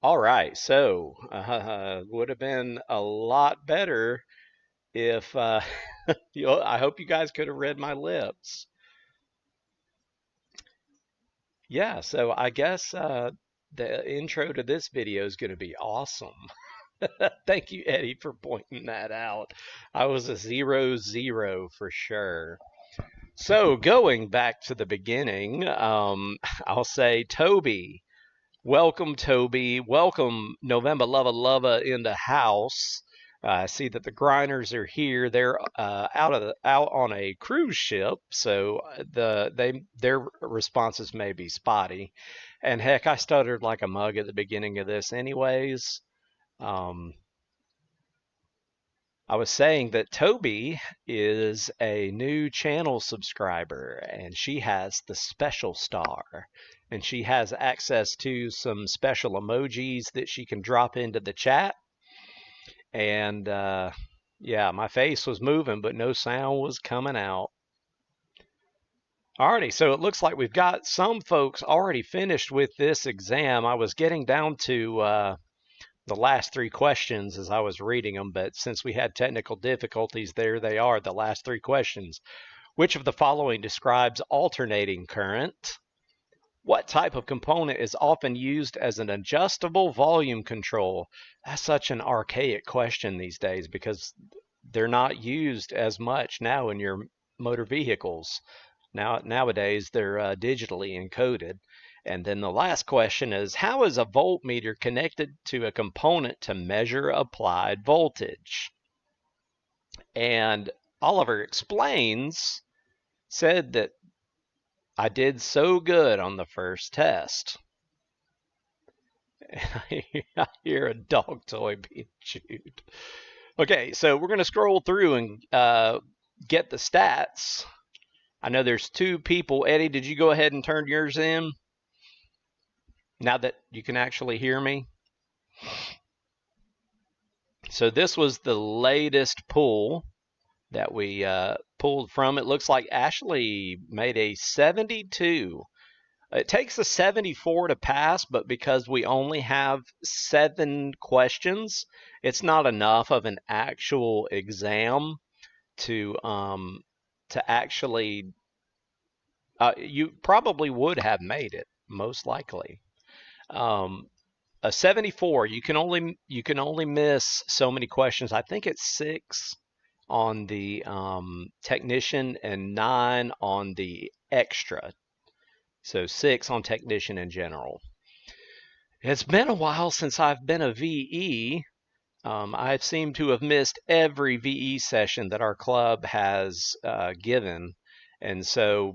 All right, so would have been a lot better if I hope you guys could have read my lips. Yeah, so I guess the intro to this video is going to be awesome. Thank you, Eddie, for pointing that out. I was a 0-0 for sure. So going back to the beginning, I'll say Toby. Welcome, Toby. Welcome, November Lava Lava in the house. I see that the grinders are here. They're out on a cruise ship, so their responses may be spotty. And heck, I stuttered like a mug at the beginning of this, anyways. Um, I was saying that Toby is a new channel subscriber, and she has the special star. And she has access to some special emojis that she can drop into the chat. And yeah, my face was moving, but no sound was coming out. Alrighty, so it looks like we've got some folks already finished with this exam. I was getting down to the last three questions as I was reading them, but since we had technical difficulties, there they are, the last three questions. Which of the following describes alternating current? What type of component is often used as an adjustable volume control? That's such an archaic question these days because they're not used as much now in your motor vehicles. Nowadays, they're digitally encoded. And then the last question is, how is a voltmeter connected to a component to measure applied voltage? And Oliver Explains said that I did so good on the first test. I hear a dog toy being chewed. Okay, so we're going to scroll through and get the stats. I know there's two people. Eddie, did you go ahead and turn yours in? Now that you can actually hear me. So this was the latest pull that we pulled from. It looks like Ashley made a 72. It takes a 74 to pass, but because we only have 7 questions, it's not enough of an actual exam to actually. You probably would have made it, most likely. A 74, you can only miss so many questions. I think it's 6 on the technician and 9 on the extra. So 6 on technician in general. It's been a while since I've been a VE. I've seemed to have missed every VE session that our club has given, and so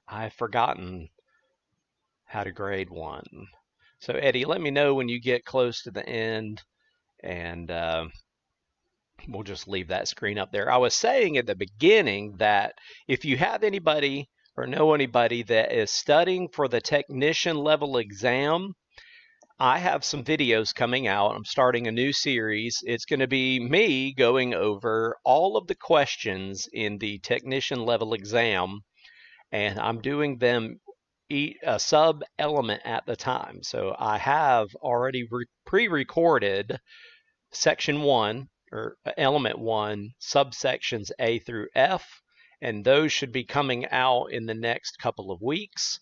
I've forgotten how to grade one. So Eddie, let me know when you get close to the end, and we'll just leave that screen up there. I was saying at the beginning that if you have anybody or know anybody that is studying for the technician level exam, I have some videos coming out. I'm starting a new series. It's going to be me going over all of the questions in the technician level exam, and I'm doing them a sub element at the time. So I have already pre-recorded section 1 or element 1 subsections A through F, and those should be coming out in the next couple of weeks.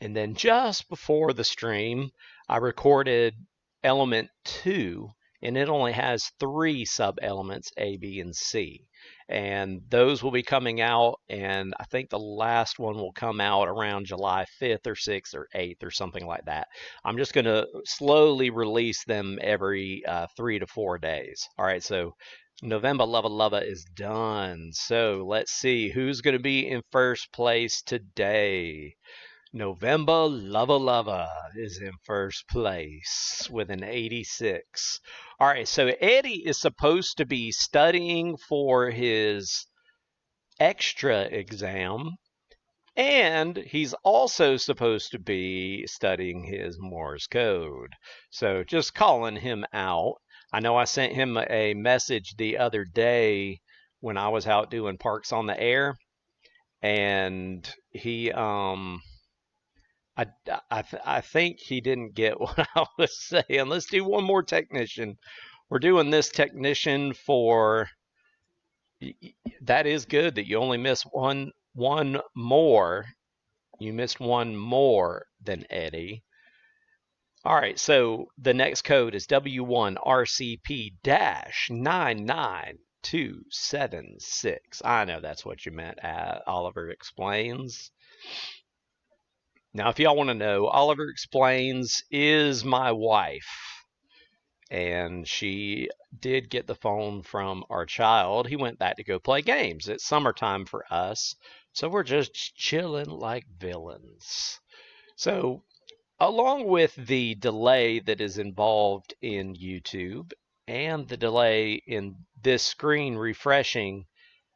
And then just before the stream, I recorded element 2, and it only has 3 sub-elements, A, B, and C. And those will be coming out, and I think the last one will come out around July 5th or 6th or 8th or something like that. I'm just going to slowly release them every 3 to 4 days. All right, so November Lava Lava is done. So let's see who's going to be in first place today. November Lava Lava is in first place with an 86. All right, so Eddie is supposed to be studying for his extra exam, and he's also supposed to be studying his Morse code. So just calling him out. I know I sent him a message the other day when I was out doing Parks on the Air, and he I think he didn't get what I was saying. Let's do one more technician. We're doing this technician for. That is good that you only miss one more. You missed one more than Eddie. All right, so the next code is W1RCP-99276. I know that's what you meant, Oliver Explains. Now, if y'all want to know, Oliver Explains is my wife. And she did get the phone from our child. He went back to go play games. It's summertime for us, so we're just chilling like villains. So, along with the delay that is involved in YouTube and the delay in this screen refreshing,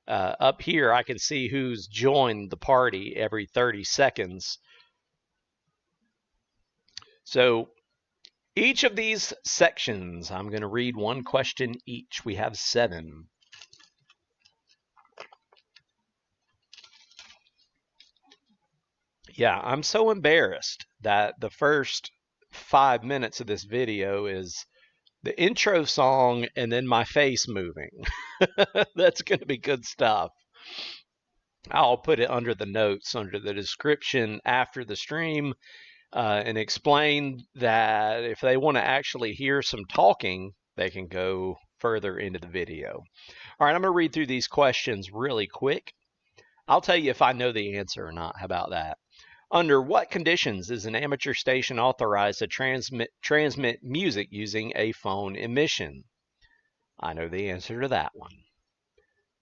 up here I can see who's joined the party every 30 seconds. So each of these sections, I'm going to read one question each. We have 7. Yeah, I'm so embarrassed that the first 5 minutes of this video is the intro song and then my face moving. That's going to be good stuff. I'll put it under the notes, under the description after the stream, and explain that if they want to actually hear some talking, they can go further into the video. All right, I'm going to read through these questions really quick. I'll tell you if I know the answer or not. How about that? Under what conditions is an amateur station authorized to transmit music using a phone emission? I know the answer to that one.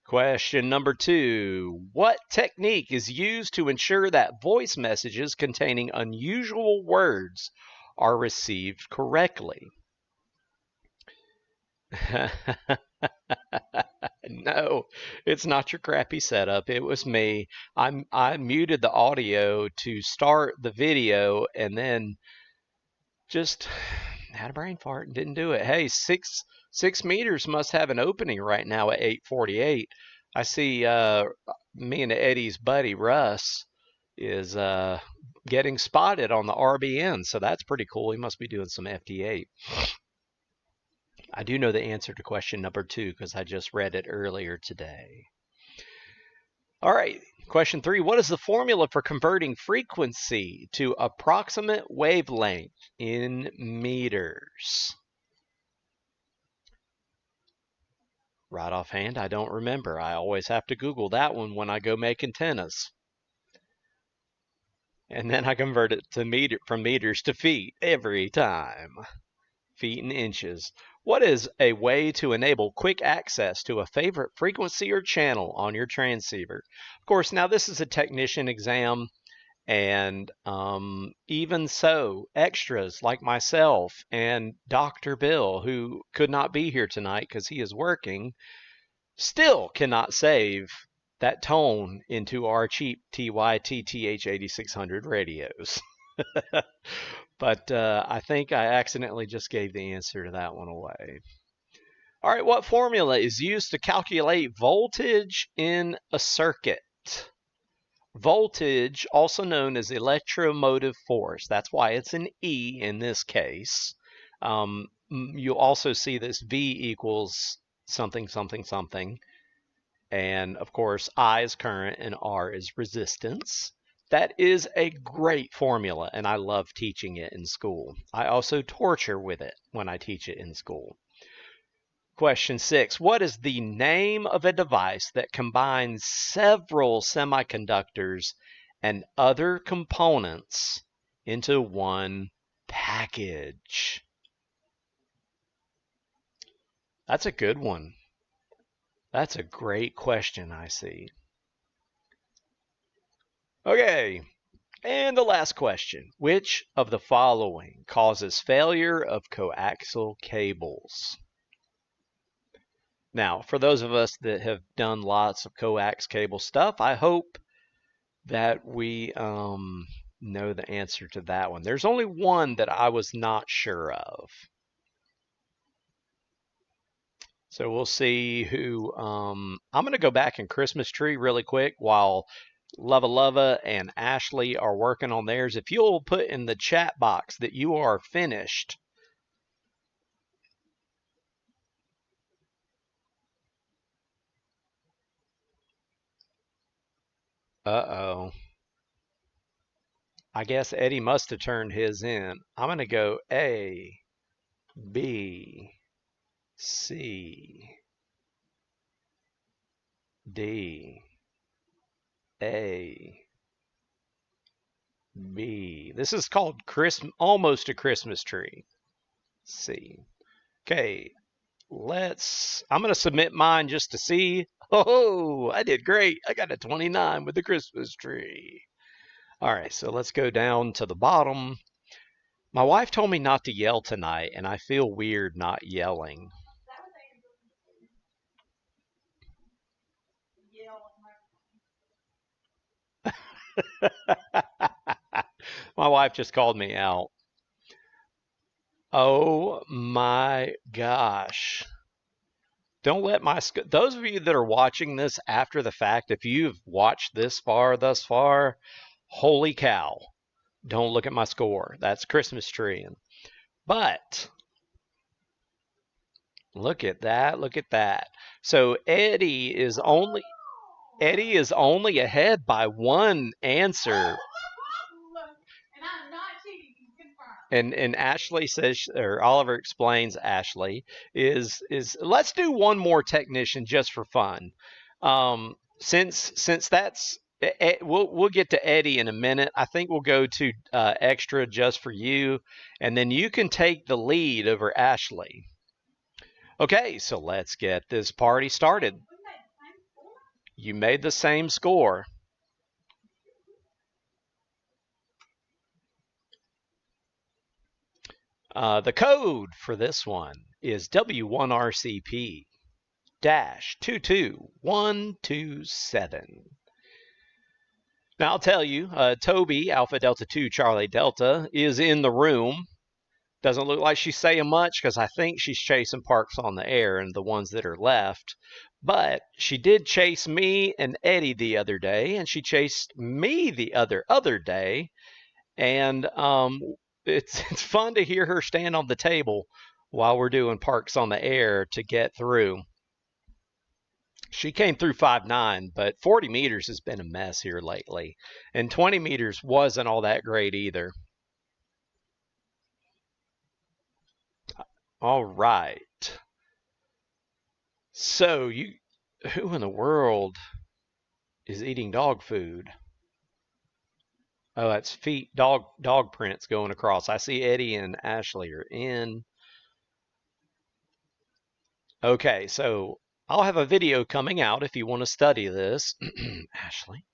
Question number 2. What technique is used to ensure that voice messages containing unusual words are received correctly? No, it's not your crappy setup. It was me. I muted the audio to start the video and then just had a brain fart and didn't do it. Hey, 6 meters must have an opening right now at 8:48. I see me and Eddie's buddy Russ is getting spotted on the RBN, so that's pretty cool. He must be doing some FD8. I do know the answer to question number 2 because I just read it earlier today. All right, question 3. What is the formula for converting frequency to approximate wavelength in meters? Right offhand, I don't remember. I always have to Google that one when I go make antennas. And then I convert it to from meters to feet every time. Feet and inches. What is a way to enable quick access to a favorite frequency or channel on your transceiver? Of course, now this is a technician exam, and even so, extras like myself and Dr. Bill, who could not be here tonight because he is working, still cannot save that tone into our cheap TYTTH 8600 radios. But I think I accidentally just gave the answer to that one away. All right, what formula is used to calculate voltage in a circuit? Voltage, also known as electromotive force. That's why it's an E in this case. You'll also see this V equals something, something, something. And of course, I is current and R is resistance. That is a great formula, and I love teaching it in school. I also torture with it when I teach it in school. Question 6. What is the name of a device that combines several semiconductors and other components into one package? That's a good one. That's a great question, I see. Okay, and the last question. Which of the following causes failure of coaxial cables? Now, for those of us that have done lots of coax cable stuff, I hope that we know the answer to that one. There's only one that I was not sure of. So we'll see who, I'm going to go back in Christmas tree really quick while Lova and Ashley are working on theirs. If you'll put in the chat box that you are finished. Uh-oh. I guess Eddie must have turned his in. I'm going to go A, B, C, D, A, B. This is called almost a Christmas tree. C. Okay, I'm going to submit mine just to see. Oh, I did great. I got a 29 with the Christmas tree. All right, so let's go down to the bottom. My wife told me not to yell tonight, and I feel weird not yelling. My wife just called me out. Oh my gosh. Don't let those of you that are watching this after the fact, if you've watched thus far, holy cow. Don't look at my score. That's Christmas tree. But look at that. Look at that. So Eddie is only ahead by one answer. And I'm not cheating. And Ashley says, or Oliver explains, Ashley is let's do one more technician just for fun. Since that's we'll get to Eddie in a minute. I think we'll go to extra just for you, and then you can take the lead over Ashley. Okay, so let's get this party started. You made the same score. The code for this one is W1RCP-22127. Now I'll tell you, Toby, Alpha Delta 2 Charlie Delta, is in the room. Doesn't look like she's saying much because I think she's chasing Parks on the Air and the ones that are left. But she did chase me and Eddie the other day, and she chased me the other day. And it's fun to hear her stand on the table while we're doing Parks on the Air to get through. She came through 5.9, but 40 meters has been a mess here lately. And 20 meters wasn't all that great either. All right. So who in the world is eating dog food? Oh, that's feet, dog prints going across. I see Eddie and Ashley are in. Okay, so I'll have a video coming out if you want to study this, Ashley,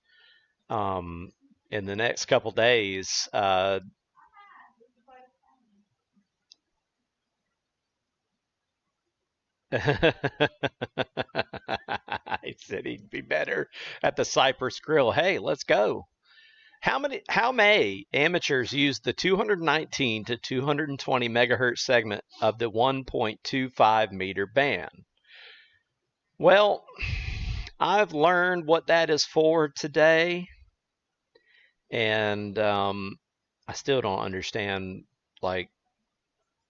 in the next couple days. I said he'd be better at the Cypress Grill. Hey, let's go. How may amateurs use the 219 to 220 megahertz segment of the 1.25 meter band? Well, I've learned what that is for today, and I still don't understand like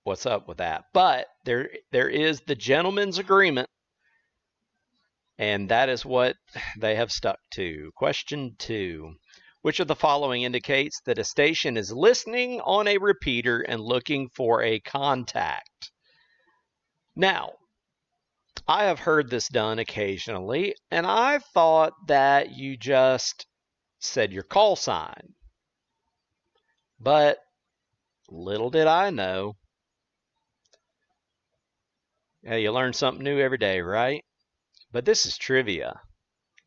what's up with that. But there is the gentleman's agreement, and that is what they have stuck to. Question 2. Which of the following indicates that a station is listening on a repeater and looking for a contact? Now, I have heard this done occasionally, and I thought that you just said your call sign. But little did I know. Yeah, you learn something new every day, right? But this is trivia.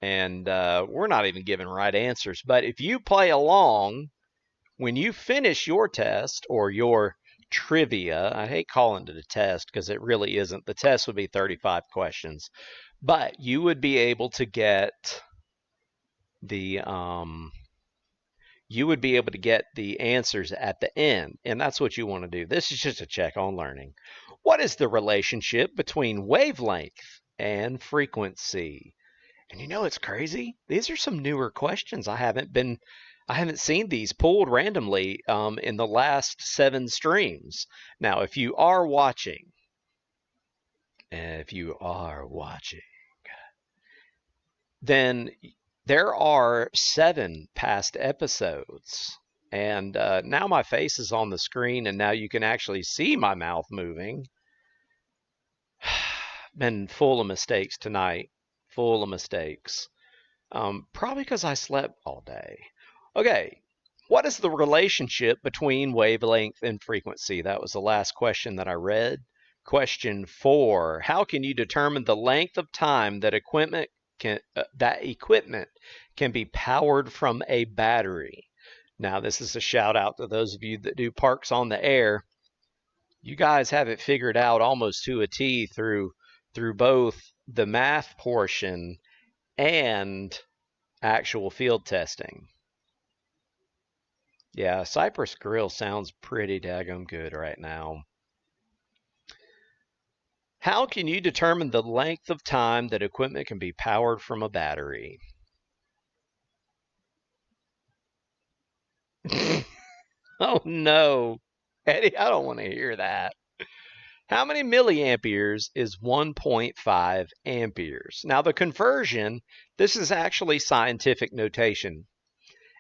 And we're not even giving right answers. But if you play along, when you finish your test or your trivia, I hate calling it a test because it really isn't. The test would be 35 questions. But you would be able to get the answers at the end. And that's what you want to do. This is just a check on learning. What is the relationship between wavelength and frequency? And you know it's crazy? These are some newer questions. I haven't seen these pulled randomly in the last 7 streams. Now, if you are watching, then there are 7 past episodes. And now my face is on the screen, and now you can actually see my mouth moving. Been full of mistakes tonight. Full of mistakes. Probably because I slept all day. Okay, what is the relationship between wavelength and frequency? That was the last question that I read. Question 4, how can you determine the length of time that equipment can be powered from a battery? Now, this is a shout out to those of you that do Parks on the Air. You guys have it figured out almost to a T through both the math portion and actual field testing. Yeah, Cypress Grill sounds pretty daggum good right now. How can you determine the length of time that equipment can be powered from a battery? Oh no, Eddie, I don't want to hear that. How many milliamperes is 1.5 amperes? Now the conversion, this is actually scientific notation.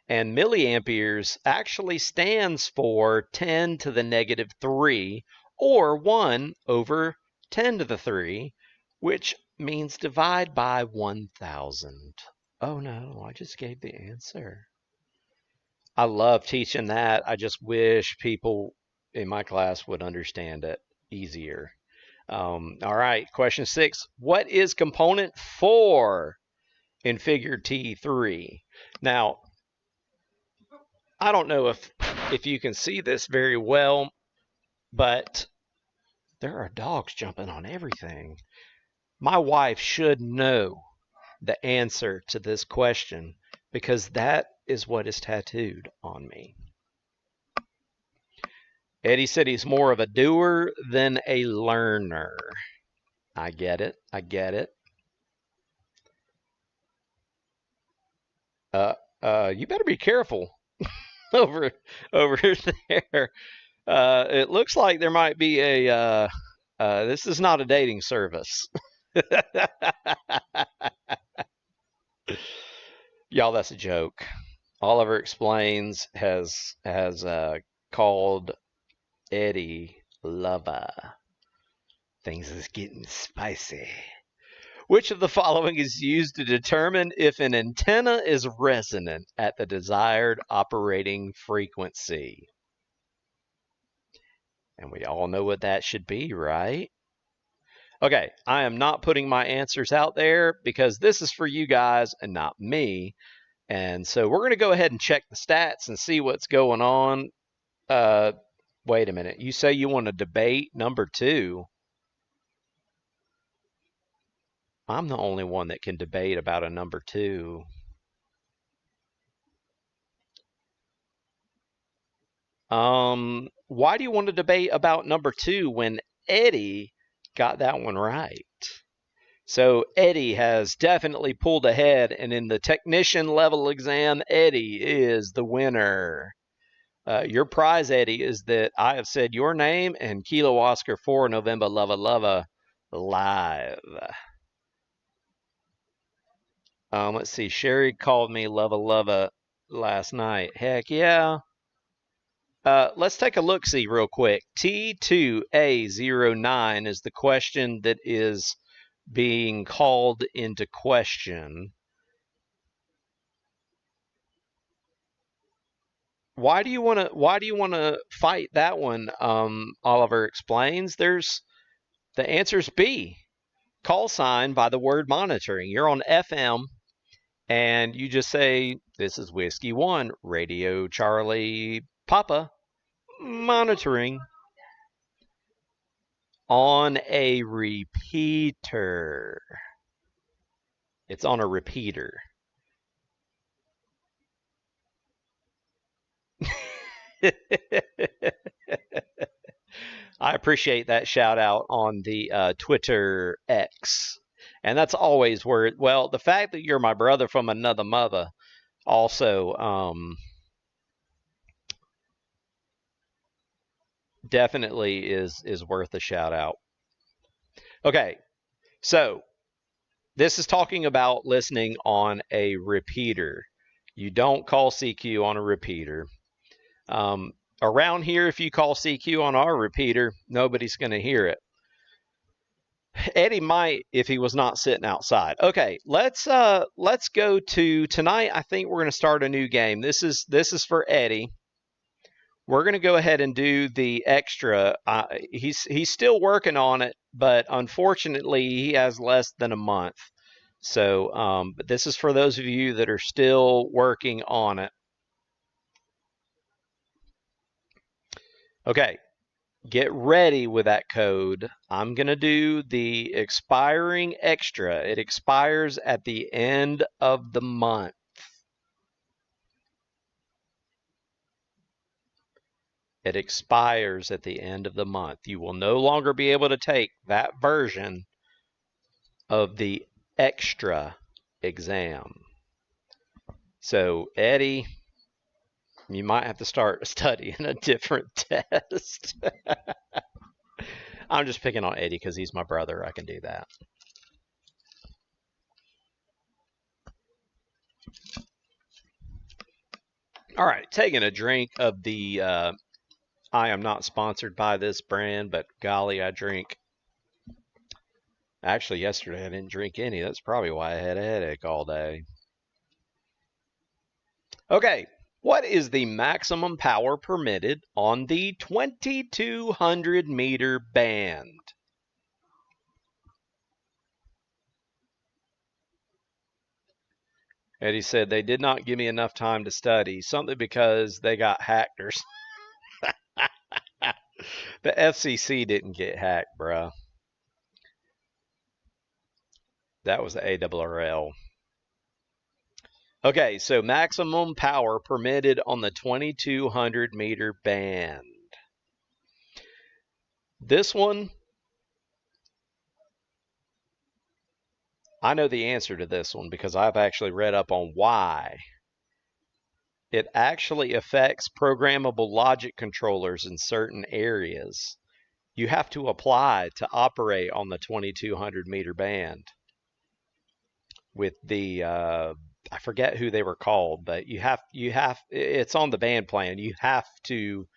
And milliamperes actually stands for 10 to the negative 3, or 1 over 10 to the 3, which means divide by 1,000. Oh no, I just gave the answer. I love teaching that. I just wish people in my class would understand it easier. All right, question 6. What is component 4 in figure T3? Now, I don't know if you can see this very well, but there are dogs jumping on everything. My wife should know the answer to this question because that is what is tattooed on me. Eddie said he's more of a doer than a learner. I get it. I get it. You better be careful over there. It looks like there might be a. This is not a dating service. Y'all, that's a joke. Oliver Explains has called Eddie lover. Things is getting spicy. Which of the following is used to determine if an antenna is resonant at the desired operating frequency? And we all know what that should be, right? Okay, I am not putting my answers out there because this is for you guys and not me. And so we're going to go ahead and check the stats and see what's going on. Wait a minute. You say you want to debate number 2. I'm the only one that can debate about a number 2. Why do you want to debate about number 2 when Eddie got that one right? So Eddie has definitely pulled ahead, and in the technician level exam, Eddie is the winner. Your prize, Eddie, is that I have said your name and Kilo Oscar 4 November Lava Lava live. Let's see. Sherry called me Lava Lava last night. Heck yeah. Let's take a look-see real quick. T2A09 is the question that is being called into question. Why do you want to fight that one? Oliver Explains. There's the answer's B. Call sign by the word monitoring. You're on FM, and you just say, "This is Whiskey 1, Radio Charlie Papa, monitoring." On a repeater. It's on a repeater. I appreciate that shout out on the Twitter X. And that's always where, well, the fact that you're my brother from another mother also definitely is worth a shout out. Okay, so this is talking about listening on a repeater. You don't call CQ on a repeater. Around here, if you call CQ on our repeater, nobody's going to hear it. Eddie might if he was not sitting outside. Okay, let's go to tonight. I think we're going to start a new game. This is for Eddie. We're going to go ahead and do the extra. He's still working on it, but unfortunately, he has less than a month. So, but this is for those of you that are still working on it. Okay, get ready with that code. I'm going to do the expiring extra. It expires at the end of the month. It expires at the end of the month. You will no longer be able to take that version of the extra exam. So, Eddie, you might have to start studying a different test. I'm just picking on Eddie because he's my brother. I can do that. All right, taking a drink of the, I am not sponsored by this brand, but golly, I drink. Actually, yesterday I didn't drink any. That's probably why I had a headache all day. Okay, what is the maximum power permitted on the 2200 meter band? Eddie said they did not give me enough time to study. Something because they got hacked or something. The FCC didn't get hacked, bruh. That was the ARRL. Okay, so maximum power permitted on the 2200 meter band. This one, I know the answer to this one because I've actually read up on why. It actually affects programmable logic controllers in certain areas. You have to apply to operate on the 2200 meter band with the I forget who they were called, but you have it's on the band plan. You have to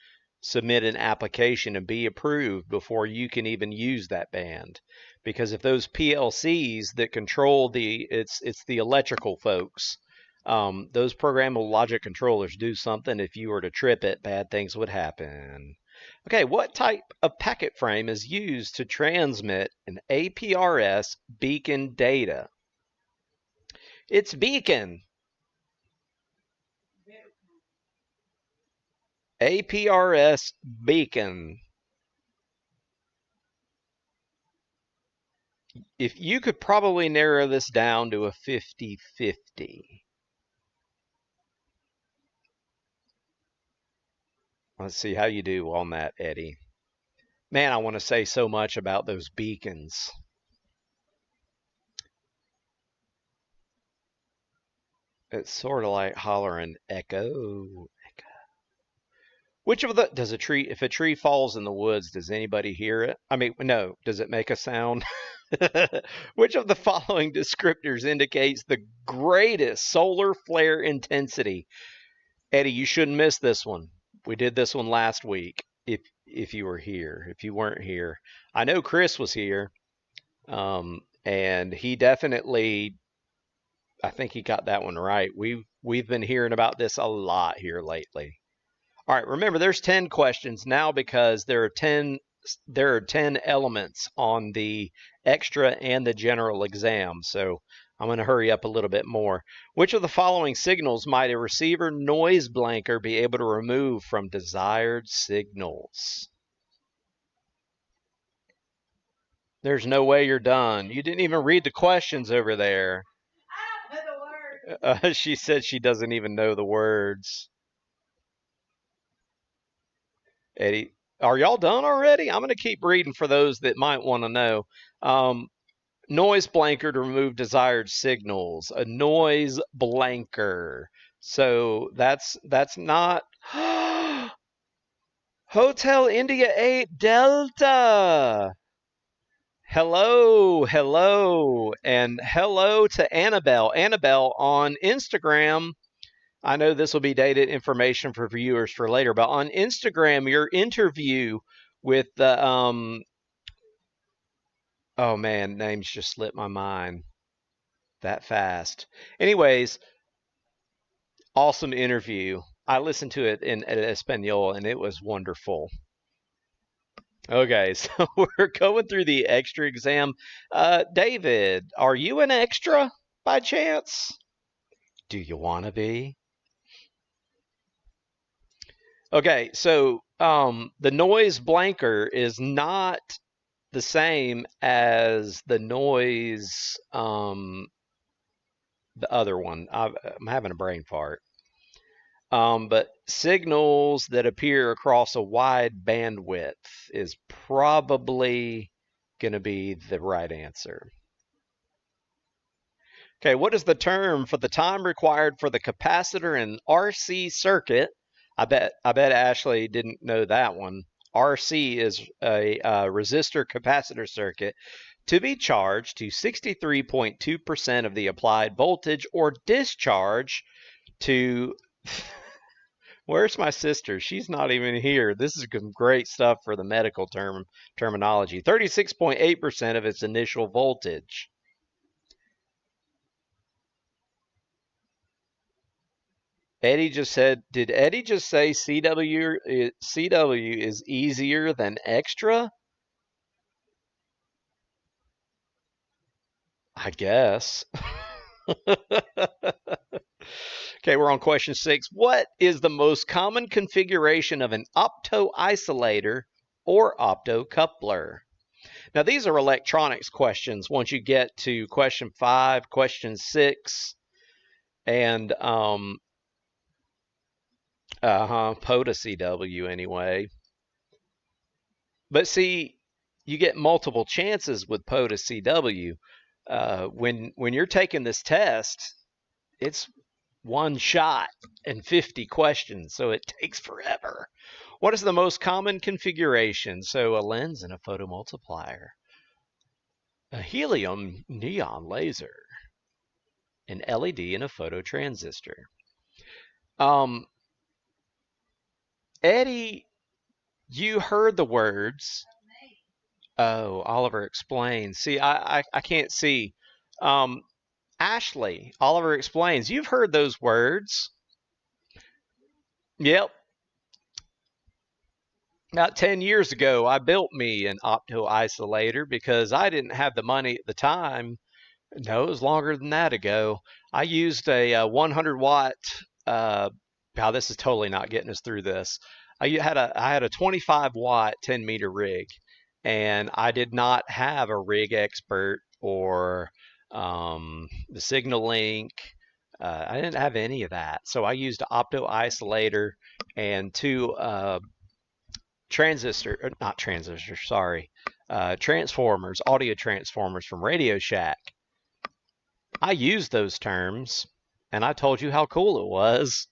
submit an application and be approved before you can even use that band. Because if those PLCs that control it's the electrical folks, those programmable logic controllers do something. If you were to trip it, bad things would happen. Okay, what type of packet frame is used to transmit an APRS beacon data? It's beacon. APRS beacon. If you could probably narrow this down to a 50-50. Let's see how you do on that, Eddie. Man, I want to say so much about those beacons. It's sort of like hollering echo. Which of the does a tree if a tree falls in the woods, does anybody hear it? I mean, no, does it make a sound? Which of the following descriptors indicates the greatest solar flare intensity? Eddie, you shouldn't miss this one. We did this one last week. If you were here, if you weren't here, I know Chris was here, and he definitely, I think he got that one right. We've been hearing about this a lot here lately. All right, remember there's 10 questions now because there are 10 elements on the extra and the general exam. So I'm going to hurry up a little bit more. Which of the following signals might a receiver noise blanker be able to remove from desired signals? There's no way you're done. You didn't even read the questions over there. I don't know the words. She said she doesn't even know the words. Eddie, are y'all done already? I'm going to keep reading for those that might want to know. Noise blanker to remove desired signals. A noise blanker. So that's not Hotel India 8 Delta. Hello, hello, and hello to Annabelle. Annabelle on Instagram. I know this will be dated information for viewers for later, but on Instagram, your interview with the oh man, names just slipped my mind that fast. Anyways, awesome interview. I listened to it in Espanol and it was wonderful. Okay, so we're going through the extra exam. David, are you an extra by chance? Do you want to be? Okay, so the noise blanker is not the same as the noise, the other one. I'm having a brain fart. But signals that appear across a wide bandwidth is probably going to be the right answer. Okay, what is the term for the time required for the capacitor in RC circuit? I bet Ashley didn't know that one. RC is a resistor capacitor circuit to be charged to 63.2% of the applied voltage or discharge to Where's my sister? She's not even here. This is great stuff for the medical terminology. 36.8% of its initial voltage. Eddie just said, did Eddie just say CW is easier than extra? I guess. Okay, we're on question 6. What is the most common configuration of an opto-isolator or optocoupler? Now, these are electronics questions once you get to question 5, question 6, and POTA CW anyway. But see, you get multiple chances with POTA CW. When you're taking this test, it's one shot and 50 questions, so it takes forever. What is the most common configuration? So a lens and a photomultiplier, a helium neon laser, an LED and a phototransistor. Eddie, you heard the words. Oh, Oliver explains. See, I can't see. Ashley, Oliver explains. You've heard those words. Yep. About 10 years ago, I built me an opto-isolator because I didn't have the money at the time. No, it was longer than that ago. I used a 100 watt. Wow, this is totally not getting us through this. I had a 25 watt 10 meter rig, and I did not have a rig expert or the signal link. I didn't have any of that, so I used an opto-isolator and two transformers, audio transformers from Radio Shack. I used those terms, and I told you how cool it was.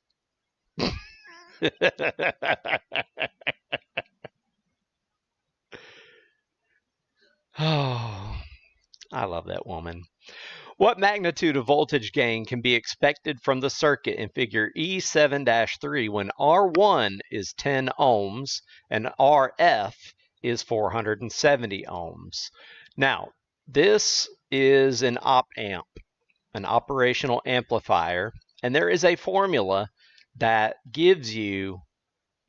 Oh, I love that woman. What magnitude of voltage gain can be expected from the circuit in figure E7-3 when R1 is 10 ohms and RF is 470 ohms? Now, this is an op-amp, an operational amplifier, and there is a formula that gives you,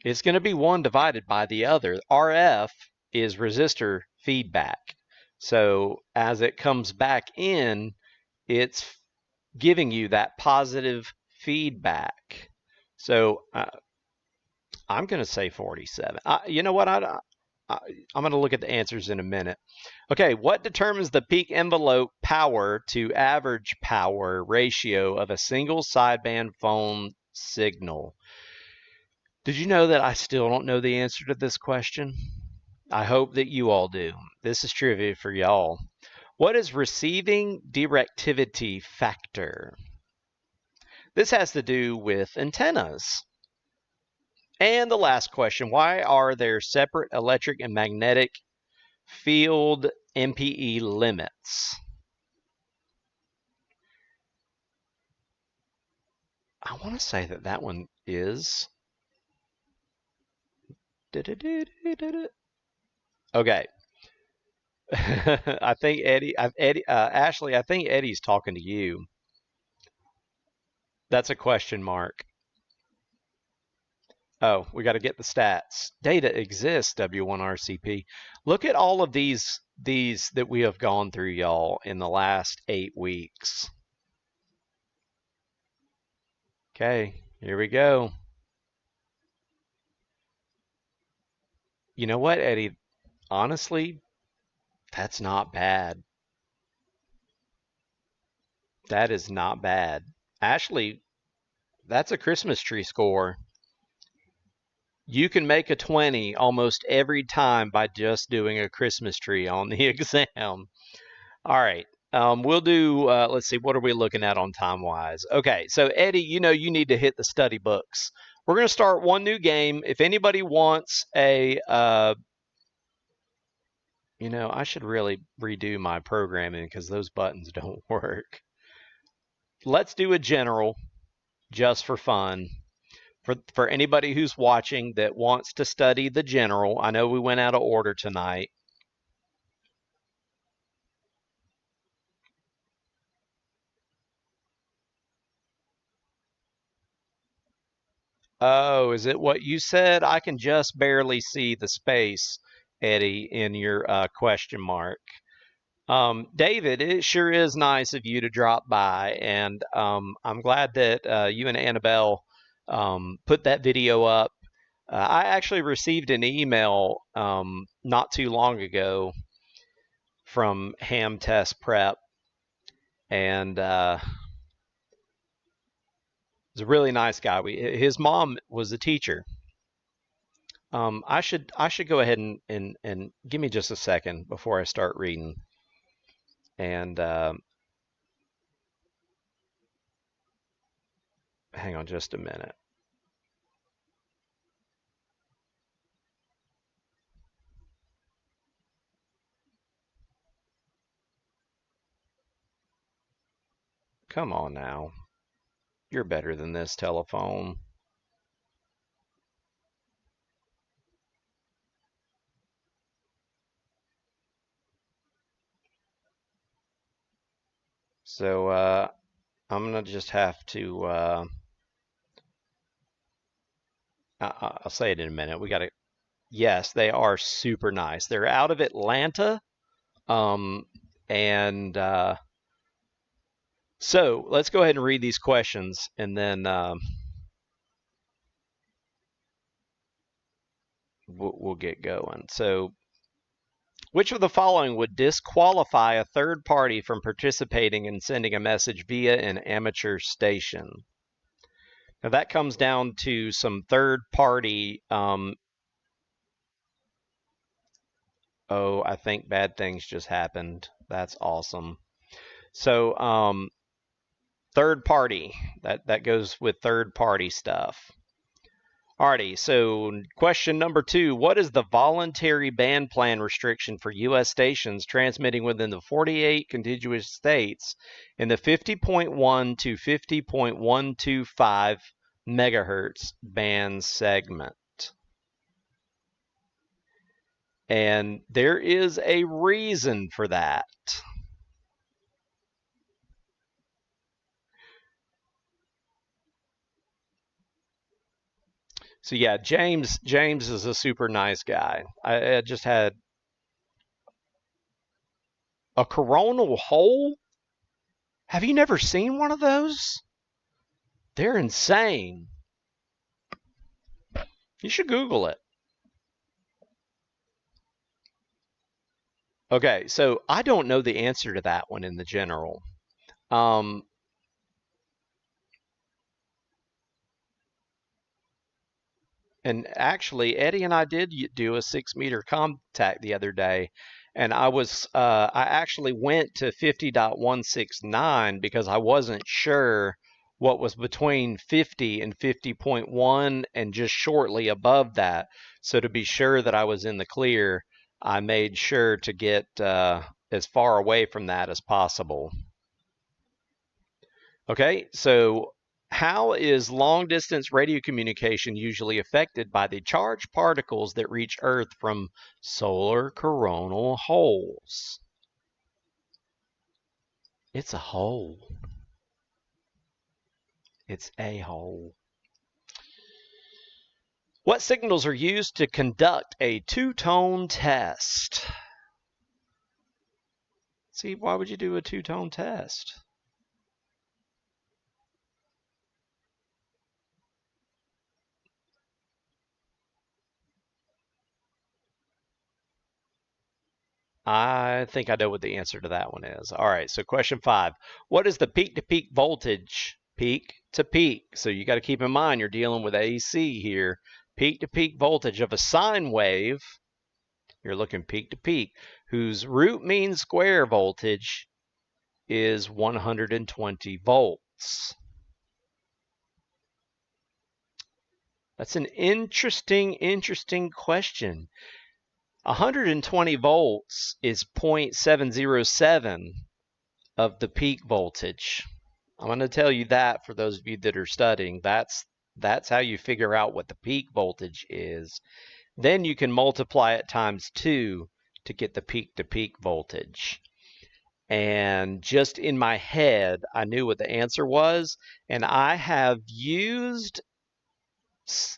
it's going to be one divided by the other. RF is resistor feedback. So as it comes back in, it's giving you that positive feedback. So I'm going to say 47. You know what? I'm going to look at the answers in a minute. Okay, what determines the peak envelope power to average power ratio of a single sideband phone signal? Did you know that I still don't know the answer to this question? I hope that you all do. This is trivia for y'all. What is receiving directivity factor? This has to do with antennas. And the last question, why are there separate electric and magnetic field MPE limits? I want to say that one is... Okay. I think Ashley, I think Eddie's talking to you. That's a question mark. Oh, we got to get the stats. Data exists, W1RCP. Look at all of these that we have gone through, y'all, in the last 8 weeks. Okay, here we go. You know what, Eddie? Honestly, that's not bad. That is not bad. Ashley, that's a Christmas tree score. You can make a 20 almost every time by just doing a Christmas tree on the exam. All right. We'll do, let's see, what are we looking at on time-wise? Okay, so Eddie, you know you need to hit the study books. We're going to start one new game. If anybody wants a, you know, I should really redo my programming because those buttons don't work. Let's do a general just for fun. For anybody who's watching that wants to study the general, I know we went out of order tonight. Oh, is it what you said? I can just barely see the space, Eddie, in your question mark. David, it sure is nice of you to drop by, and I'm glad that you and Annabelle put that video up. I actually received an email not too long ago from Ham Test Prep, and he's a really nice guy. His mom was a teacher. I should go ahead and give me just a second before I start reading. And hang on just a minute. Come on now. You're better than this telephone. So I'm going to just have to, I'll say it in a minute. We got to, yes, they are super nice. They're out of Atlanta. And so let's go ahead and read these questions, and then we'll get going. So, which of the following would disqualify a third party from participating in sending a message via an amateur station? Now that comes down to some third party. Oh, I think bad things just happened. That's awesome. So, third party, that goes with third party stuff. Alrighty, so question number 2. What is the voluntary band plan restriction for U.S. stations transmitting within the 48 contiguous states in the 50.1 to 50.125 megahertz band segment? And there is a reason for that. So yeah, James is a super nice guy. I just had a coronal hole. Have you never seen one of those? They're insane. You should Google it. Okay, so I don't know the answer to that one in the general. And actually, Eddie and I did do a 6-meter contact the other day, and I actually went to 50.169 because I wasn't sure what was between 50 and 50.1 and just shortly above that. So to be sure that I was in the clear, I made sure to get as far away from that as possible. Okay, so how is long distance radio communication usually affected by the charged particles that reach Earth from solar coronal holes? It's a hole. It's a hole. What signals are used to conduct a two-tone test? See, why would you do a two-tone test? I think I know what the answer to that one is. All right, so question 5. What is the peak-to-peak voltage? Peak to peak. So you got to keep in mind you're dealing with AC here. Peak-to-peak voltage of a sine wave, you're looking peak to peak, whose root mean square voltage is 120 volts. That's an interesting question. 120 volts is 0.707 of the peak voltage. I'm going to tell you that for those of you that are studying. That's how you figure out what the peak voltage is. Then you can multiply it times 2 to get the peak-to-peak voltage. And just in my head, I knew what the answer was, and I have used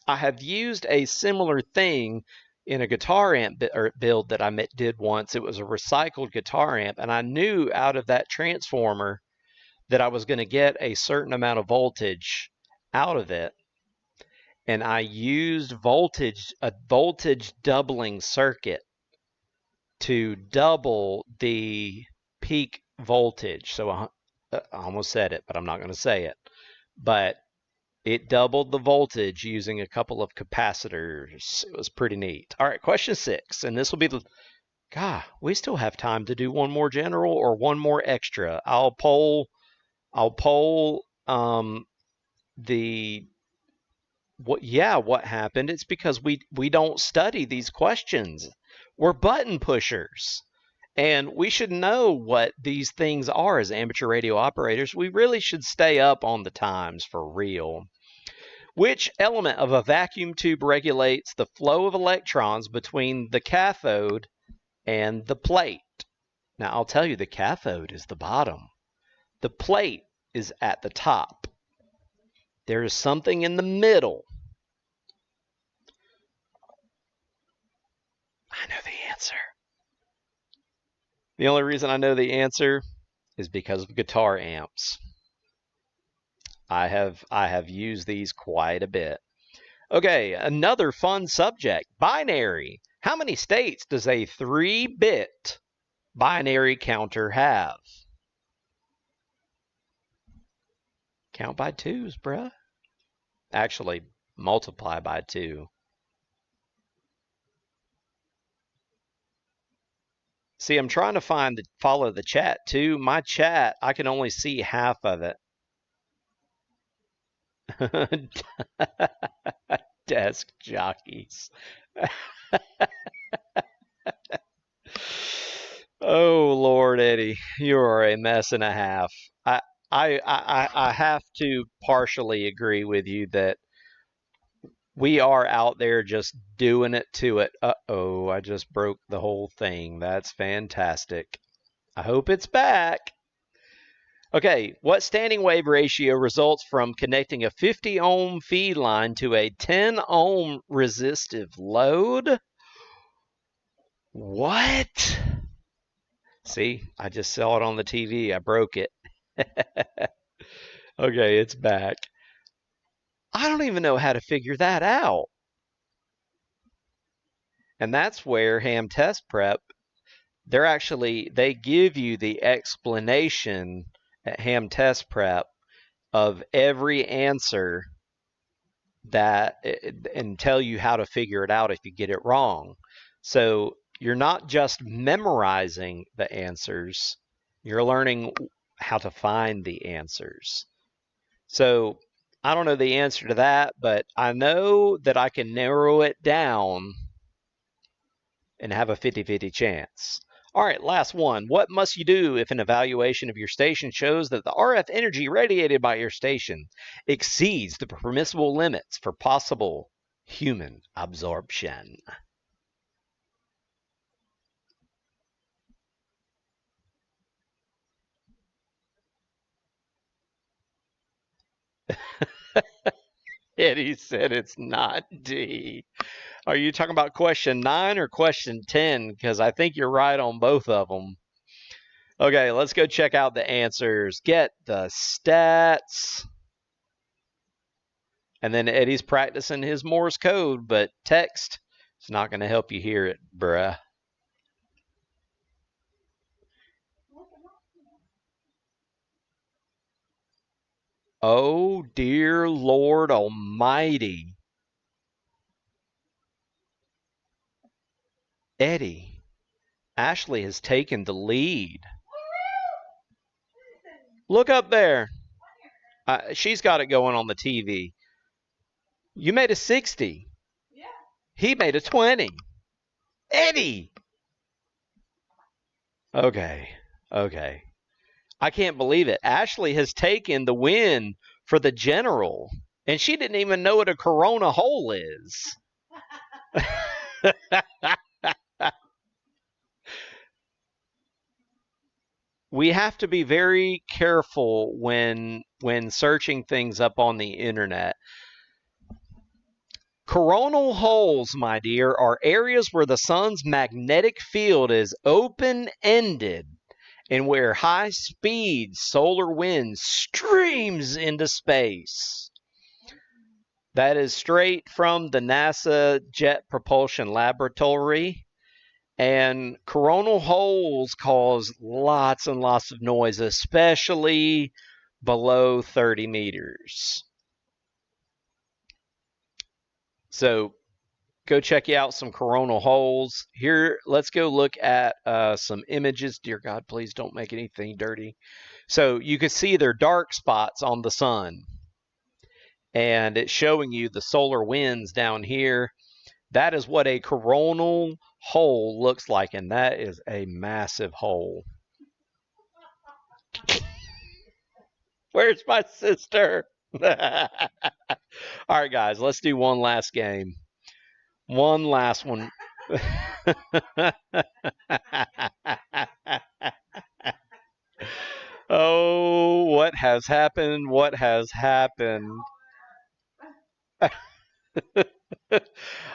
a similar thing in a guitar amp build that I did once. It was a recycled guitar amp, and I knew out of that transformer that I was going to get a certain amount of voltage out of it. And I used a voltage doubling circuit to double the peak voltage. So I almost said it, but I'm not going to say it. But it doubled the voltage using a couple of capacitors. It was pretty neat. All right, question 6, and this will be the... God, we still have time to do one more general or one more extra. I'll poll what happened. It's because we don't study these questions. We're button pushers. And we should know what these things are as amateur radio operators. We really should stay up on the times for real. Which element of a vacuum tube regulates the flow of electrons between the cathode and the plate? Now, I'll tell you, the cathode is the bottom. The plate is at the top. There is something in the middle. I know the answer. The only reason I know the answer is because of guitar amps. I have used these quite a bit. Okay, another fun subject, binary. How many states does a 3-bit binary counter have? Count by 2s, bruh. Actually, multiply by 2. See, I'm trying to follow the chat too. My chat, I can only see half of it. Desk jockeys. Oh, Lord, Eddie, you are a mess and a half. I have to partially agree with you that we are out there just doing it to it. Uh-oh, I just broke the whole thing. That's fantastic. I hope it's back. Okay, what standing wave ratio results from connecting a 50 ohm feed line to a 10 ohm resistive load? What? See, I just saw it on the TV. I broke it. Okay, it's back. I don't even know how to figure that out. And that's where Ham Test Prep, they give you the explanation at Ham Test Prep of every answer that and tell you how to figure it out if you get it wrong. So you're not just memorizing the answers, you're learning how to find the answers. So I don't know the answer to that, but I know that I can narrow it down and have a 50-50 chance. All right, last one. What must you do if an evaluation of your station shows that the RF energy radiated by your station exceeds the permissible limits for possible human absorption? Eddie said it's not D. Are you talking about question 9 or question 10? Because I think you're right on both of them. Okay, let's go check out the answers. Get the stats. And then Eddie's practicing his Morse code, but text is not going to help you hear it, bruh. Oh, dear Lord Almighty. Eddie, Ashley has taken the lead. Look up there. She's got it going on the TV. You made a 60. Yeah. He made a 20. Eddie! Okay. I can't believe it. Ashley has taken the win for the general, and she didn't even know what a corona hole is. We have to be very careful when searching things up on the internet. Coronal holes, my dear, are areas where the sun's magnetic field is open-ended and where high-speed solar wind streams into space. That is straight from the NASA Jet Propulsion Laboratory. And coronal holes cause lots and lots of noise, especially below 30 meters. So go check out some coronal holes. Here, let's go look at some images. Dear God, please don't make anything dirty. So you can see they're dark spots on the sun. And it's showing you the solar winds down here. That is what a coronal hole looks like, and that is a massive hole. Where's my sister? All right, guys, let's do one last game. One last one. Oh, what has happened? What has happened?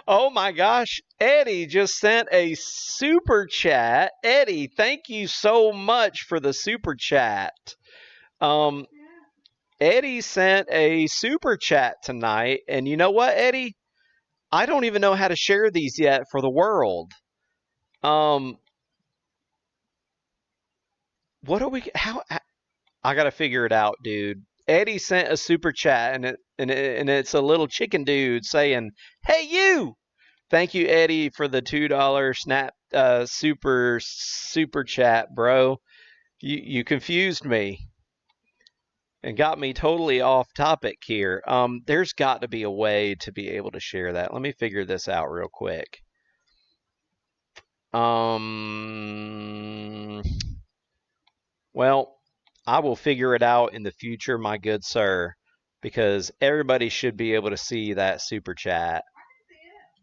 Oh my gosh, Eddie just sent a super chat. Eddie, thank you so much for the super chat. Eddie sent a super chat tonight, and you know what, Eddie? I don't even know how to share these yet for the world. What are we? How? I gotta figure it out, dude. Eddie sent a super chat, and it's a little chicken dude saying, "Hey, you." Thank you, Eddie, for the $2 snap super chat, bro. You confused me and got me totally off topic here. There's got to be a way to be able to share that. Let me figure this out real quick. Well, I will figure it out in the future, my good sir, because everybody should be able to see that super chat.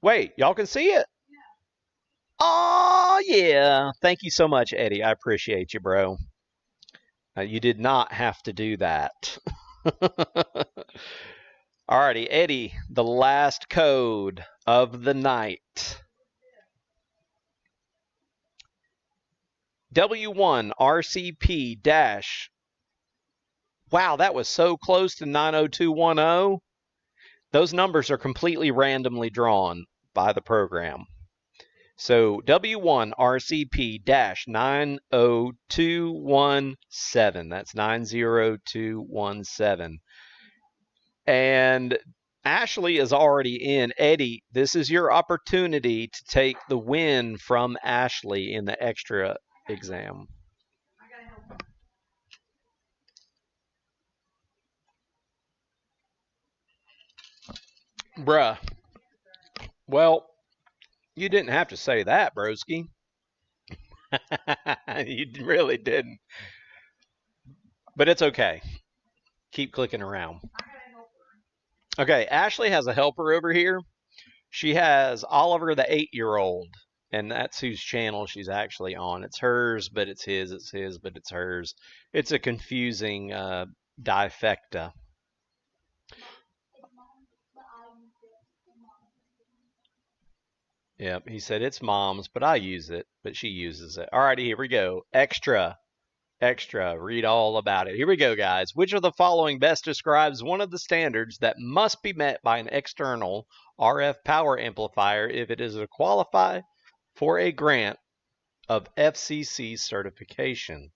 Wait, y'all can see it? Oh, yeah. Thank you so much, Eddie. I appreciate you, bro. You did not have to do that. Alrighty, Eddie, the last code of the night. W1 RCP dash. Wow, that was so close to 90210. Those numbers are completely randomly drawn by the program. So W1 RCP dash 90217. That's 90217. And Ashley is already in. Eddie, this is your opportunity to take the win from Ashley in the extra exam. Bruh. Well, you didn't have to say that, broski. You really didn't. But it's okay. Keep clicking around. Okay, Ashley has a helper over here. She has Oliver, the 8-year-old, and that's whose channel she's actually on. It's hers, but it's his. It's his, but it's hers. It's a confusing difecta. Yep, he said it's mom's, but I use it, but she uses it. Alrighty, here we go. Extra. Read all about it. Here we go, guys. Which of the following best describes one of the standards that must be met by an external RF power amplifier if it is to qualify for a grant of FCC certification?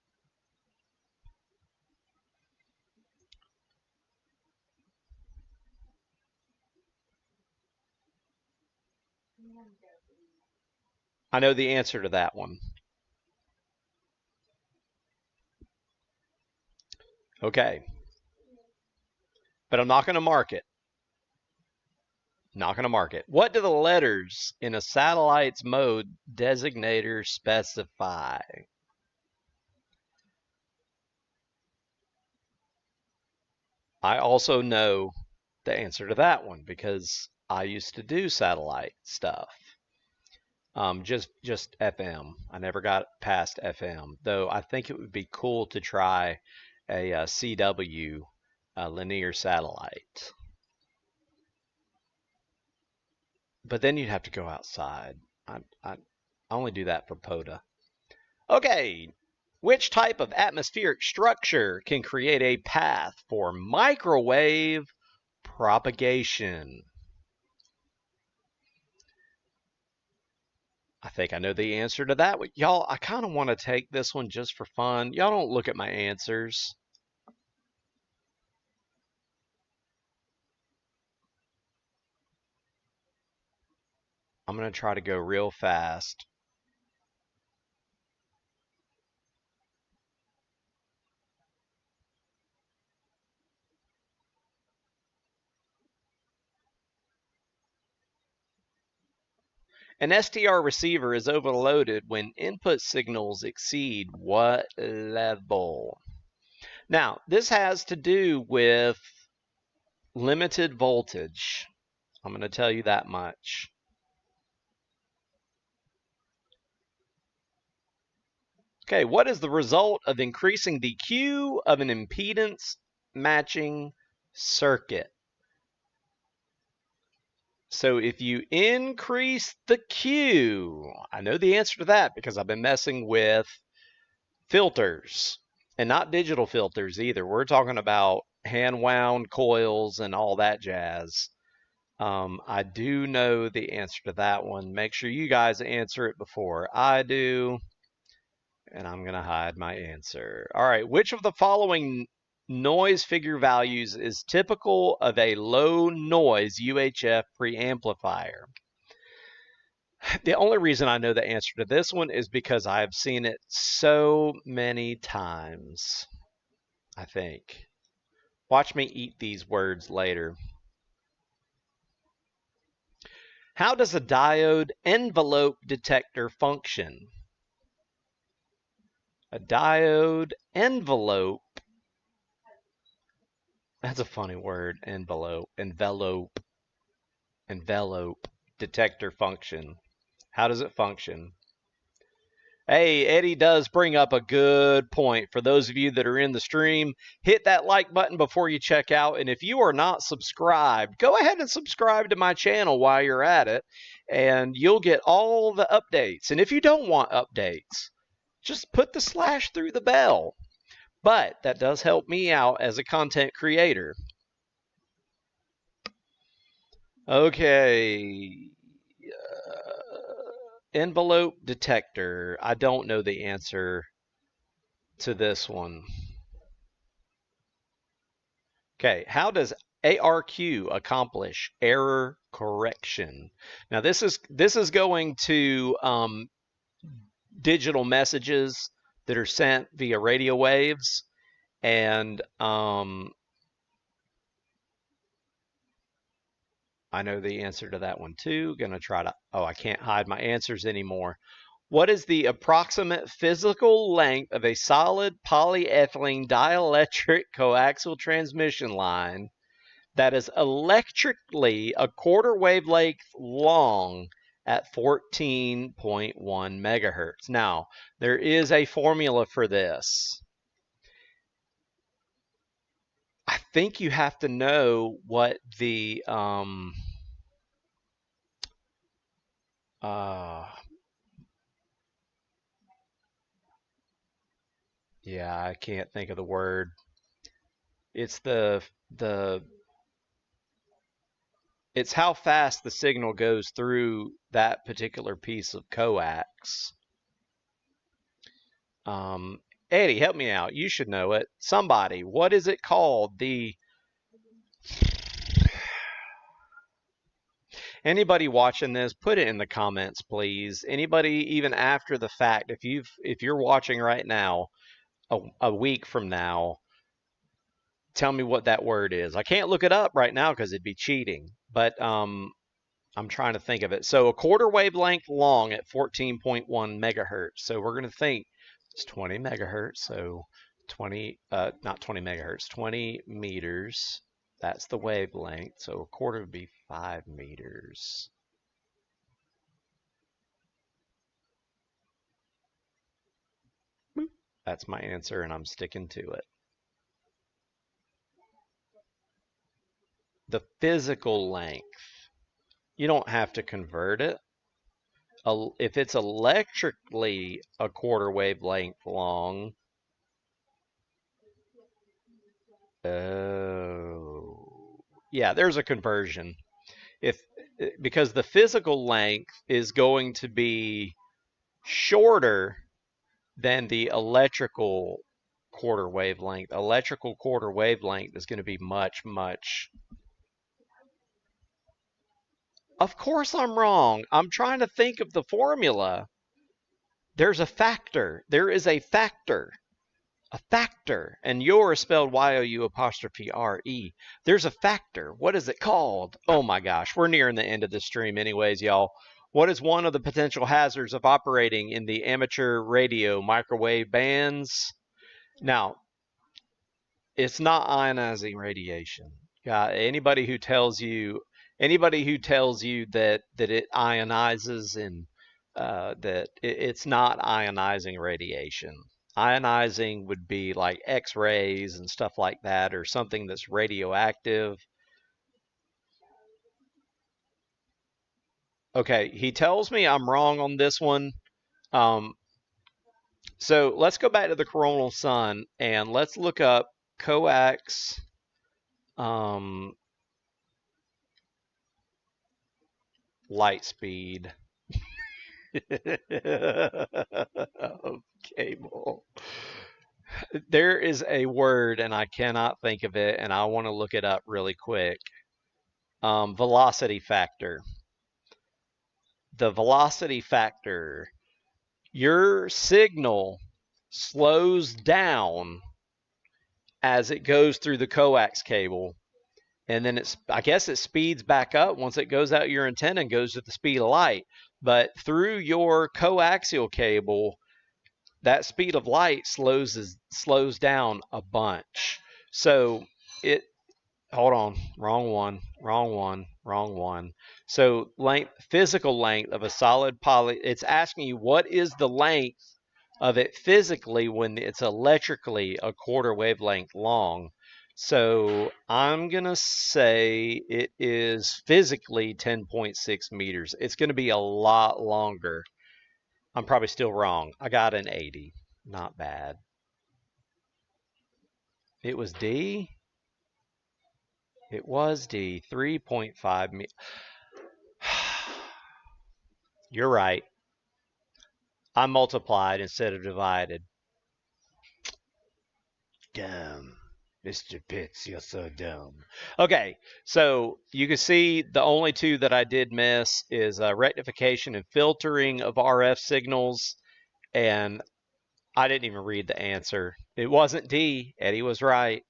I know the answer to that one. Okay. But I'm not going to mark it. Not going to mark it. What do the letters in a satellite's mode designator specify? I also know the answer to that one because I used to do satellite stuff. Just FM. I never got past FM, though I think it would be cool to try a CW linear satellite. But then you'd have to go outside. I only do that for POTA. Okay, which type of atmospheric structure can create a path for microwave propagation? I think I know the answer to that. Y'all, I kind of want to take this one just for fun. Y'all don't look at my answers. I'm going to try to go real fast. An STR receiver is overloaded when input signals exceed what level? Now, this has to do with limited voltage. I'm going to tell you that much. Okay, what is the result of increasing the Q of an impedance matching circuit? So if you increase the Q, I know the answer to that because I've been messing with filters, and not digital filters either. We're talking about hand wound coils and all that jazz. I do know the answer to that one. Make sure you guys answer it before I do. And I'm going to hide my answer. All right, which of the following noise figure values is typical of a low noise UHF preamplifier? The only reason I know the answer to this one is because I've seen it so many times, I think. Watch me eat these words later. How does a diode envelope detector function? A diode envelope. That's a funny word. Envelope. Envelope detector function. How does it function? Hey, Eddie does bring up a good point. For those of you that are in the stream, hit that like button before you check out. And if you are not subscribed, go ahead and subscribe to my channel while you're at it, and you'll get all the updates. And if you don't want updates, just put the slash through the bell. But that does help me out as a content creator. Okay. Envelope detector. I don't know the answer to this one. Okay, how does ARQ, accomplish, error correction. Now this is going to digital messages that are sent via radio waves, and I know the answer to that one too. Gonna try to, oh, I can't hide my answers anymore. What is the approximate physical length of a solid polyethylene dielectric coaxial transmission line that is electrically a quarter wavelength long at 14.1 megahertz? Now, there is a formula for this. I think you have to know what the yeah, I can't think of the word. It's it's how fast the signal goes through that particular piece of coax. Eddie, help me out. You should know it. Somebody, what is it called? Anybody watching this, put it in the comments, please. Anybody, even after the fact, if you're watching right now, a week from now, tell me what that word is. I can't look it up right now because it'd be cheating, but I'm trying to think of it. So a quarter wavelength long at 14.1 megahertz. So we're going to think it's 20 megahertz. So 20, not 20 megahertz, 20 meters. That's the wavelength. So a quarter would be 5 meters. That's my answer, and I'm sticking to it. The physical length. You don't have to convert it. If it's electrically a quarter wavelength long, oh, yeah, there's a conversion. Because the physical length is going to be shorter than the electrical quarter wavelength. Electrical quarter wavelength is going to be much, much. Of course I'm wrong. I'm trying to think of the formula. There's a factor. There is a factor. A factor. And your is spelled Y-O-U''R-E. There's a factor. What is it called? Oh my gosh. We're nearing the end of the stream anyways, y'all. What is one of the potential hazards of operating in the amateur radio microwave bands? Now, it's not ionizing radiation. Anybody who tells you that it ionizes and that it's not ionizing radiation. Ionizing would be like X-rays and stuff like that, or something that's radioactive. Okay, he tells me I'm wrong on this one. So let's go back to the coronal sun and let's look up coax light speed of cable. There is a word and I cannot think of it, and I want to look it up really quick. Velocity factor. The velocity factor. Your signal slows down as it goes through the coax cable, and then I guess it speeds back up once it goes out your antenna and goes at the speed of light. But through your coaxial cable, that speed of light slows down a bunch. So hold on, wrong one. So physical length of a solid it's asking you what is the length of it physically when it's electrically a quarter wavelength long. So I'm going to say it is physically 10.6 meters. It's going to be a lot longer. I'm probably still wrong. I got an 80. Not bad. It was D? It was D. 3.5 meters. You're right. I multiplied instead of divided. Damn. Mr. Pitts, you're so dumb. Okay, so you can see the only two that I did miss is rectification and filtering of RF signals, and I didn't even read the answer. It wasn't D. Eddie was right.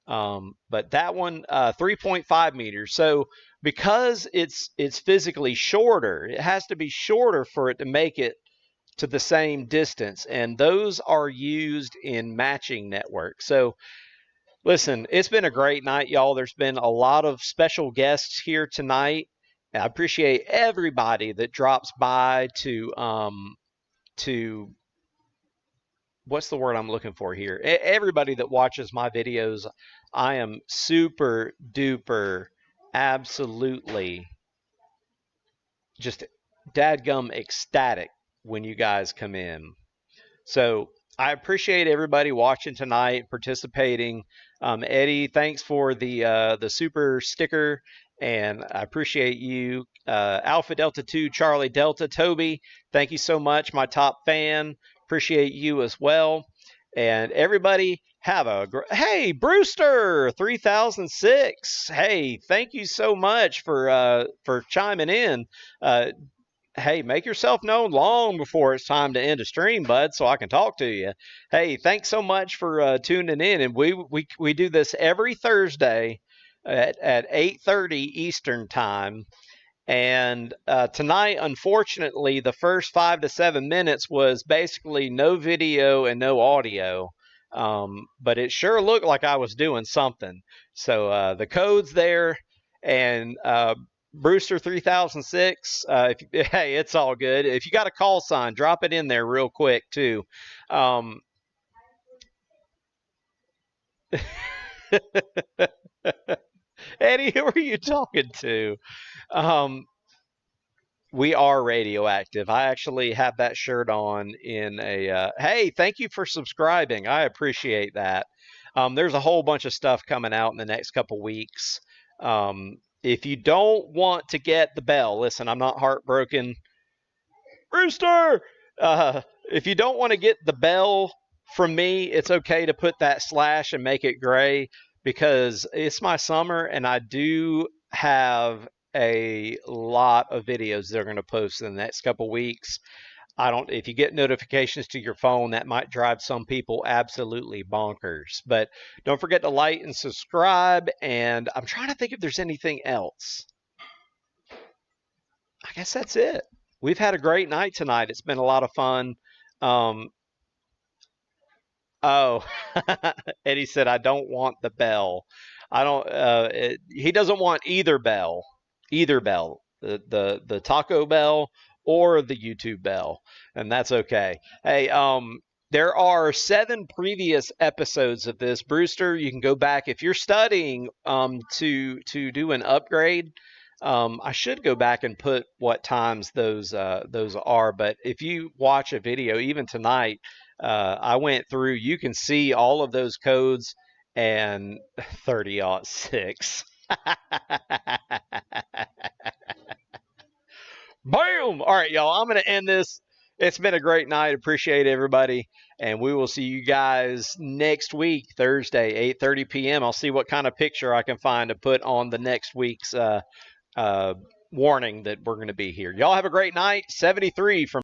But that one, 3.5 meters. So because it's physically shorter, it has to be shorter for it to make it to the same distance, and those are used in matching networks. So listen, it's been a great night, y'all. There's been a lot of special guests here tonight. I appreciate everybody that drops by to what's the word I'm looking for here? Everybody that watches my videos, I am super duper absolutely just dadgum ecstatic when you guys come in. So I appreciate everybody watching tonight, participating. Eddie, thanks for the super sticker, and I appreciate you. Alpha Delta 2, Charlie Delta, Toby, thank you so much, my top fan. Appreciate you as well. And everybody have a hey, Brewster 3006. Hey, thank you so much for chiming in. Hey, make yourself known long before it's time to end a stream, bud, so I can talk to you. Hey, thanks so much for tuning in, and we do this every Thursday at 8:30 Eastern time. And tonight, unfortunately, the first 5 to 7 minutes was basically no video and no audio. But it sure looked like I was doing something. So the code's there, and Brewster 3006. Hey, it's all good. If you got a call sign, drop it in there real quick too. Eddie, who are you talking to? We are radioactive. I actually have that shirt on in a. Hey, thank you for subscribing. I appreciate that. There's a whole bunch of stuff coming out in the next couple weeks. If you don't want to get the bell, listen, I'm not heartbroken. Rooster! If you don't want to get the bell from me, it's okay to put that slash and make it gray because it's my summer and I do have a lot of videos they're going to post in the next couple weeks. If you get notifications to your phone, that might drive some people absolutely bonkers. But don't forget to like and subscribe. And I'm trying to think if there's anything else. I guess that's it. We've had a great night tonight. It's been a lot of fun. Oh, Eddie said, I don't want the bell. I don't, he doesn't want either bell, the Taco Bell or the YouTube bell, and that's okay. Hey, there are 7 previous episodes of this. Brewster, you can go back if you're studying to do an upgrade. I should go back and put what times those are, but if you watch a video, even tonight, I went through. You can see all of those codes and 30-06. Boom! All right, y'all. I'm going to end this. It's been a great night. Appreciate everybody. And we will see you guys next week, Thursday, 8:30 p.m. I'll see what kind of picture I can find to put on the next week's warning that we're going to be here. Y'all have a great night. 73 from